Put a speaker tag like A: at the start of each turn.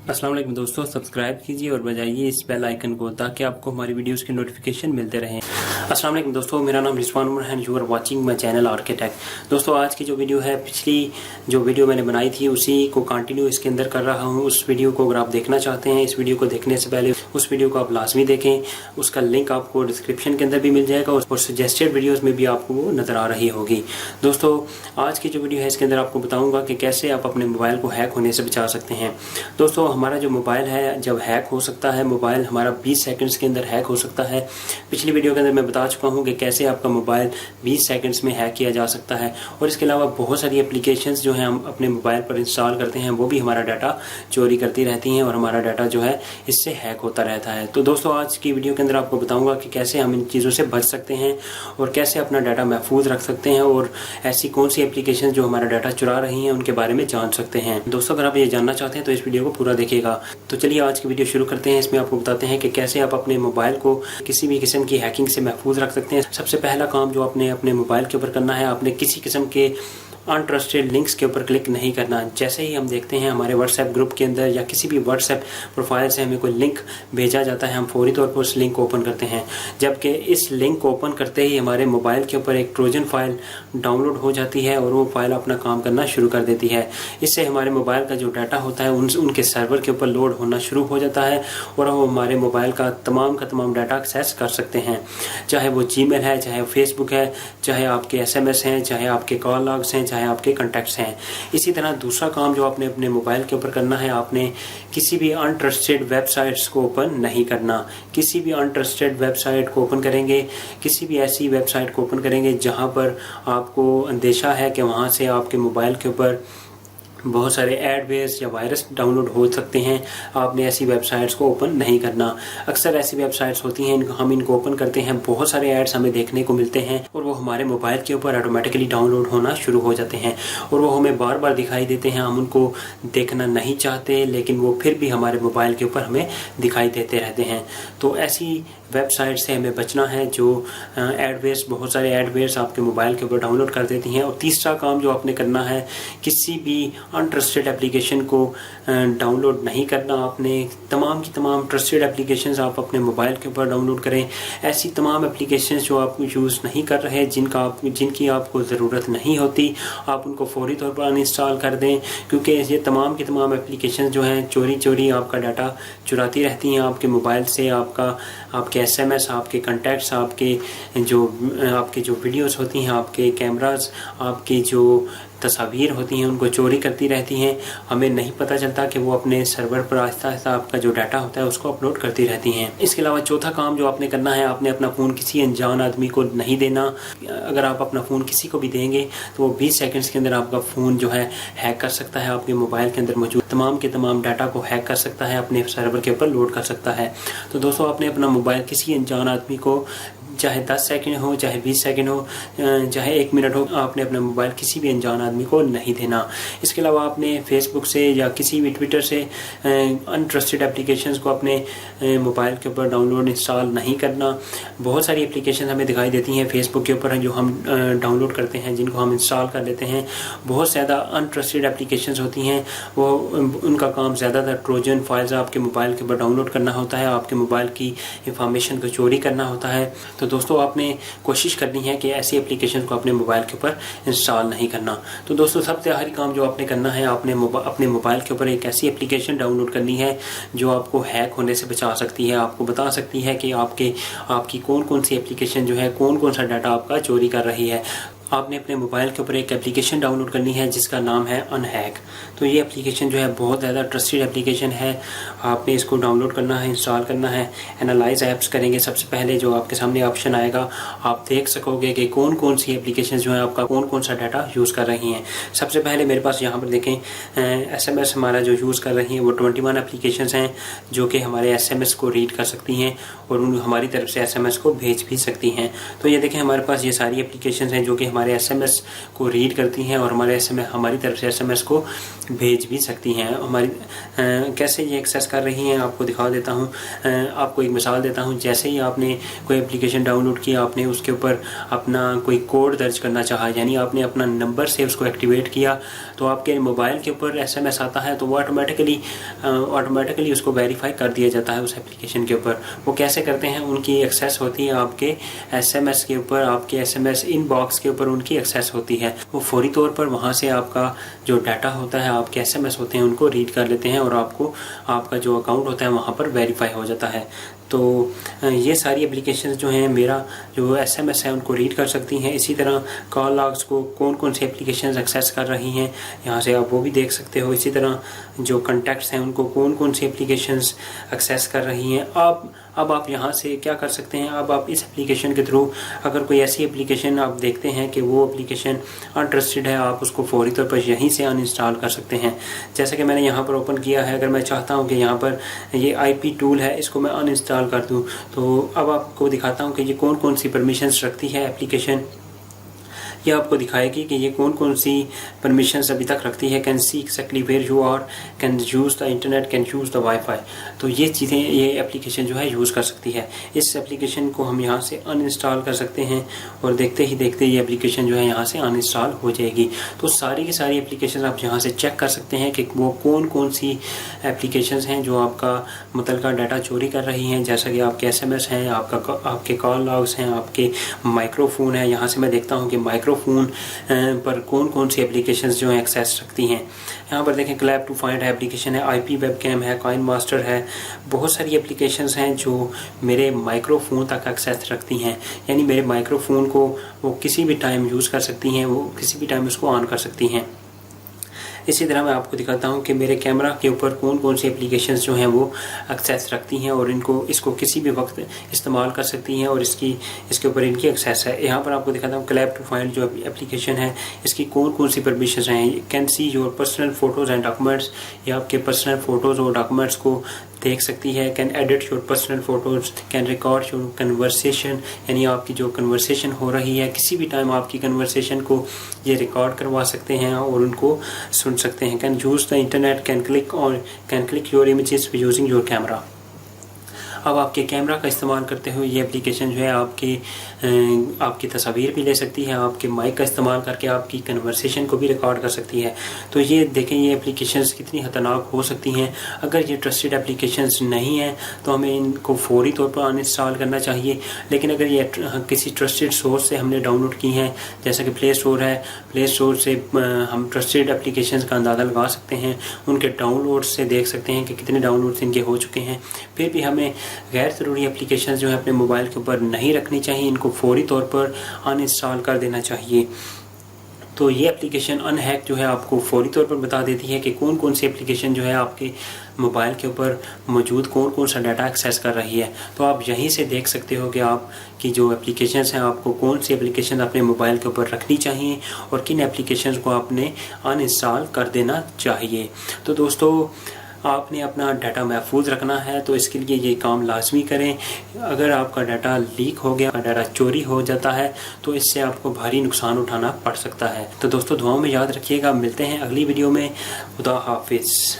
A: अस्सलाम वालेकुम दोस्तों, सब्सक्राइब कीजिए और बजाइए इस बेल आइकन को ताकि आपको हमारी वीडियोस के नोटिफिकेशन मिलते रहें। अस्सलाम वालेकुम दोस्तों, मेरा नाम रिजवान उमर है, you are watching my channel architect. दोस्तों आज की जो वीडियो है, पिछली जो वीडियो मैंने बनाई थी उसी को कंटिन्यू इसके अंदर कर रहा हूँ। उस वीडियो को अगर आप देखना चाहते हैं, इस वीडियो को देखने से पहले उस वीडियो को आप लाजमी देखें। उसका लिंक आपको डिस्क्रिप्शन के अंदर भी मिल जाएगा और सजेस्टेड वीडियोज़ में भी आपको वो नज़र आ रही होगी। दोस्तों आज की जो वीडियो है इसके अंदर आपको बताऊँगा कि कैसे आप अपने मोबाइल को हैक होने से बचा सकते हैं। दोस्तों हमारा जो मोबाइल है जब हैक हो सकता है, मोबाइल हमारा 20 सेकंड्स के अंदर हैक हो सकता है। पिछली वीडियो के अंदर मैं बता चुका हूं कि कैसे आपका मोबाइल 20 सेकंड्स में हैक किया जा सकता है। और इसके अलावा बहुत सारी एप्लीकेशंस जो हैं हम अपने मोबाइल पर इंस्टॉल करते हैं, वो भी हमारा डाटा चोरी करती रहती हैं और हमारा डाटा जो है इससे हैक होता रहता है। तो दोस्तों आज की वीडियो के अंदर आपको बताऊँगा कि कैसे हम इन चीज़ों से बच सकते हैं और कैसे अपना डाटा महफूज रख सकते हैं और ऐसी कौन सी एप्लीकेशन जो हमारा डाटा चुरा रही हैं उनके बारे में जान सकते हैं। दोस्तों अगर आप ये जानना चाहते हैं तो इस वीडियो को पूरा देखिएगा। तो चलिए आज की वीडियो शुरू करते हैं। इसमें आपको बताते हैं कि कैसे आप अपने मोबाइल को किसी भी किस्म की हैकिंग से महफूज रख सकते हैं। सबसे पहला काम जो आपने अपने मोबाइल के ऊपर करना है, आपने किसी किस्म के अनट्रस्टेड लिंक्स के ऊपर क्लिक नहीं करना। जैसे ही हम देखते हैं हमारे व्हाट्सएप ग्रुप के अंदर या किसी भी व्हाट्सएप प्रोफाइल से हमें कोई लिंक भेजा जाता है, हम फौरी तौर पर उस लिंक को ओपन करते हैं। जबकि इस लिंक को ओपन करते ही हमारे मोबाइल के ऊपर एक ट्रोजन फाइल डाउनलोड हो जाती है और वो फाइल अपना काम करना शुरू कर देती है। इससे हमारे मोबाइल का जो डाटा होता है उनके सर्वर के ऊपर लोड होना शुरू हो जाता है और वो हमारे मोबाइल का तमाम डाटा एक्सेस कर सकते हैं। चाहे वो जीमेल है, चाहे फेसबुक है, चाहे आपके SMS हैं, चाहे आपके कॉल लॉग्स हैं, चाहे आपके कॉन्टैक्ट्स हैं। इसी तरह दूसरा काम जो आपने अपने मोबाइल के ऊपर करना है, आपने किसी भी अनट्रस्टेड वेबसाइट्स को ओपन नहीं करना। किसी भी अनट्रस्टेड वेबसाइट को ओपन करेंगे, किसी भी ऐसी वेबसाइट को ओपन करेंगे जहां पर आपको अंदेशा है कि वहां से आपके मोबाइल के ऊपर बहुत सारे एडवेयर्स या वायरस डाउनलोड हो सकते हैं, आपने ऐसी वेबसाइट्स को ओपन नहीं करना। अक्सर ऐसी वेबसाइट्स होती हैं, हम इनको ओपन करते हैं, बहुत सारे एड्स हमें देखने को मिलते हैं और वो हमारे मोबाइल के ऊपर ऑटोमेटिकली डाउनलोड होना शुरू हो जाते हैं और वो हमें बार बार दिखाई देते हैं। हम उनको देखना नहीं चाहते लेकिन वो फिर भी हमारे मोबाइल के ऊपर हमें दिखाई देते रहते हैं। तो ऐसी वेबसाइट से हमें बचना है जो एडवेयर्स, बहुत सारे एडवेयर्स आपके मोबाइल के ऊपर डाउनलोड कर देती हैं। और तीसरा काम जो आपने करना है, किसी भी अनट्रस्टेड एप्लीकेशन को डाउनलोड नहीं करना। आपने तमाम की तमाम ट्रस्टेड एप्लीकेशंस आप अपने मोबाइल के ऊपर डाउनलोड करें। ऐसी तमाम एप्लीकेशंस जो आप यूज़ नहीं कर रहे, जिनकी आपको ज़रूरत नहीं होती, आप उनको फौरी तौर पर अनइंस्टॉल कर दें, क्योंकि ये तमाम की तमाम एप्लीकेशंस जो हैं चोरी आपका डाटा चुराती रहती हैं आपके मोबाइल से। आपके SMS, आपके कॉन्टैक्ट्स, आपके जो वीडियोस होती हैं, आपके कैमरास, आपकी जो तस्वीर होती हैं उनको चोरी करती रहती हैं। हमें नहीं पता चलता कि वो अपने सर्वर पर आहिस्ता आहिस्ता आपका जो डाटा होता है उसको अपलोड करती रहती हैं। इसके अलावा चौथा काम जो आपने करना है, आपने अपना फ़ोन किसी अनजान आदमी को नहीं देना। अगर आप अपना फ़ोन किसी को भी देंगे तो वो 20 सेकंड्स के अंदर आपका फ़ोन जो है हैक कर सकता है, आपके मोबाइल के अंदर मौजूद तमाम के तमाम डाटा को हैक कर सकता है, अपने सर्वर के ऊपर लोड कर सकता है। तो दोस्तों आपने अपना मोबाइल किसी अनजान आदमी को, चाहे 10 सेकंड हो, चाहे 20 सेकंड हो, चाहे 1 मिनट हो, आपने अपना मोबाइल किसी भी अनजान आदमी को नहीं देना। इसके अलावा आपने फेसबुक से या किसी भी ट्विटर से अनट्रस्टेड एप्लीकेशंस को अपने मोबाइल के ऊपर डाउनलोड इंस्टॉल नहीं करना। बहुत सारी एप्लीकेशन हमें दिखाई देती हैं फेसबुक के ऊपर जो हम डाउनलोड करते हैं, जिनको हम इंस्टॉल कर लेते हैं। बहुत ज़्यादा अनट्रस्टेड एप्लीकेशंस होती हैं, वो उनका काम ज़्यादातर ट्रोजन फाइल्स आपके मोबाइल के ऊपर डाउनलोड करना होता है, आपके मोबाइल की इंफॉर्मेशन को चोरी करना होता है। तो दोस्तों आपने कोशिश करनी है कि ऐसी एप्लीकेशन को अपने मोबाइल के ऊपर इंस्टॉल नहीं करना। तो दोस्तों सबसे आखिरी काम जो आपने करना है, आपने अपने मोबाइल के ऊपर एक ऐसी एप्लीकेशन डाउनलोड करनी है जो आपको हैक होने से बचा सकती है, आपको बता सकती है कि आपकी कौन कौन सी एप्लीकेशन जो है कौन कौन सा डाटा आपका चोरी कर रही है। आपने अपने मोबाइल के ऊपर एक एप्लीकेशन डाउनलोड करनी है जिसका नाम है अनहैक। तो ये एप्लीकेशन जो है बहुत ज़्यादा ट्रस्टेड एप्लीकेशन है। आपने इसको डाउनलोड करना है, इंस्टॉल करना है। एनालाइज ऐप्स करेंगे, सबसे पहले जो आपके सामने ऑप्शन आएगा आप देख सकोगे कि कौन कौन सी एप्लीकेशन जो है आपका कौन कौन सा डाटा यूज़ कर रही हैं। सबसे पहले मेरे पास यहाँ पर देखें SMS हमारा जो यूज़ कर रही हैं वो 21 एप्लीकेशन हैं जो कि हमारे SMS को रीड कर सकती हैं और हमारी तरफ से SMS को भेज भी सकती हैं। तो ये देखें हमारे पास ये सारी एप्लीकेशन हैं जो कि हमारे SMS को रीड करती हैं और हमारे SMS हमारी तरफ से SMS को भेज भी सकती हैं। हमारी कैसे ये एक्सेस कर रही हैं आपको दिखा देता हूँ। आपको एक मिसाल देता हूँ। जैसे ही आपने कोई एप्लीकेशन डाउनलोड किया, आपने उसके ऊपर अपना कोई कोड दर्ज करना चाहा, यानी आपने अपना नंबर से उसको एक्टिवेट किया, तो आपके मोबाइल के ऊपर SMS आता है, तो वो ऑटोमेटिकली उसको वेरीफाई कर दिया जाता है उस एप्लीकेशन के ऊपर। वो कैसे करते हैं, उनकी एक्सेस होती है आपके SMS के ऊपर, आपके SMS इनबॉक्स के ऊपर उनकी एक्सेस होती है। वो फौरी तौर पर वहाँ से आपका जो डाटा होता है, आपके SMS होते हैं, उनको रीड कर लेते हैं और आपको आपका जो अकाउंट होता है वहाँ पर वेरीफाई हो जाता है। तो ये सारी एप्लीकेशंस जो हैं मेरा जो SMS है उनको रीड कर सकती हैं। इसी तरह कॉल लॉग्स को कौन कौन सी एप्लीकेशंस एक्सेस कर रही हैं, यहाँ से आप वो भी देख सकते हो। इसी तरह जो कॉन्टैक्ट्स हैं उनको कौन कौन सी एप्लीकेशंस एक्सेस कर रही हैं। अब आप यहाँ से क्या कर सकते हैं, अब आप इस एप्लीकेशन के थ्रू अगर कोई ऐसी एप्लीकेशन आप देखते हैं कि वो एप्लीकेशन अनट्रस्टेड है, आप उसको फौरी तौर पर यहीं से अनइंस्टॉल कर सकते हैं। जैसे कि मैंने यहाँ पर ओपन किया है, अगर मैं चाहता हूँ कि यहाँ पर ये IP टूल है, इसको मैं अनइंस्टॉल कर दूँ, तो अब आपको दिखाता हूँ कि ये कौन कौन सी परमिशंस रखती है एप्लीकेशन। ये आपको दिखाएगी कि ये कौन कौन सी परमिशंस अभी तक रखती है। Can see exactly where you are, can use the internet, can use the WiFi. तो ये चीज़ें ये एप्लीकेशन जो है यूज़ कर सकती है। इस एप्लीकेशन को हम यहाँ से अनइंस्टॉल कर सकते हैं और देखते ही देखते ये एप्लीकेशन जो है यहाँ से अनइंस्टॉल हो जाएगी। तो सारी की सारी एप्लीकेशन आप यहाँ से चेक कर सकते हैं कि वो कौन कौन सी एप्लीकेशन हैं जो आपका मुतलका डाटा चोरी कर रही हैं। जैसा कि आपके SMS हैं, आपके कॉल लॉग्स हैं, आपके माइक्रोफोन है। यहाँ से मैं देखता हूँ कि माइक्रोफोन पर कौन कौन सी एप्लीकेशंस जो हैं एक्सेस रखती हैं। यहाँ पर देखें क्लैप टू फाइंड एप्लीकेशन है, IP वेबकैम है, कॉइन मास्टर है। बहुत सारी एप्लीकेशंस हैं जो मेरे माइक्रोफोन तक एक्सेस रखती हैं, यानी मेरे माइक्रोफोन को वो किसी भी टाइम यूज़ कर सकती हैं, वो किसी भी टाइम उसको ऑन कर सकती हैं। इसी तरह मैं आपको दिखाता हूँ कि मेरे कैमरा के ऊपर कौन कौन सी एप्लीकेशंस जो हैं वो एक्सेस रखती हैं और इसको किसी भी वक्त इस्तेमाल कर सकती हैं और इसके ऊपर इनकी एक्सेस है। यहाँ पर आपको दिखाता हूँ क्लैप टू फाइंड जो एप्लीकेशन है, इसकी कौन कौन सी परमिशंस हैं। Can see your personal photos and documents, या आपके पर्सनल फ़ोटोज़ और डॉक्यूमेंट्स को देख सकती है। Can edit your personal photos, can record your conversation, यानी आपकी जो कन्वर्सेशन हो रही है किसी भी टाइम आपकी कन्वर्सेशन को ये रिकॉर्ड करवा सकते हैं और उनको सुन सकते हैं। Can use the internet, can click your images using your camera. अब आपके कैमरा का इस्तेमाल करते हुए ये एप्लीकेशन जो है आपकी तस्वीर भी ले सकती है, आपके माइक का इस्तेमाल करके आपकी कन्वर्सेशन को भी रिकॉर्ड कर सकती है। तो ये देखें ये एप्लीकेशंस कितनी खतरनाक हो सकती हैं। अगर ये ट्रस्टेड एप्लीकेशंस नहीं हैं तो हमें इनको फौरी तौर पर अनइंस्टॉल करना चाहिए। लेकिन अगर ये किसी ट्रस्टेड सोर्स से हमने डाउनलोड की हैं, जैसा कि प्ले स्टोर है, प्ले स्टोर से हम ट्रस्टेड एप्लीकेशंस का अंदाज़ा लगा सकते हैं, उनके डाउनलोड से देख सकते हैं कि कितने डाउनलोड्स इनके हो चुके हैं। फिर भी हमें गैर ज़रूरी एप्लीकेशंस जो है अपने मोबाइल के ऊपर नहीं रखनी चाहिए, इनको फौरी तौर पर अनइंस्टॉल कर देना चाहिए। तो ये एप्लीकेशन अनहैक जो है आपको फौरी तौर पर बता देती है कि कौन कौन सी एप्लीकेशन जो है आपके मोबाइल के ऊपर मौजूद कौन कौन सा डाटा एक्सेस कर रही है। तो आप यहीं से देख सकते हो कि आपकी जो एप्लीकेशंस हैं आपको कौन सी एप्लीकेशन अपने मोबाइल के ऊपर रखनी चाहिए और किन एप्लीकेशंस को आपने अनइंस्टॉल कर देना चाहिए। तो दोस्तों आपने अपना डाटा महफूज रखना है तो इसके लिए ये काम लाजमी करें। अगर आपका डाटा लीक हो गया, डाटा चोरी हो जाता है तो इससे आपको भारी नुकसान उठाना पड़ सकता है। तो दोस्तों दुआओं में याद रखिएगा। मिलते हैं अगली वीडियो में। खुदा हाफिज़।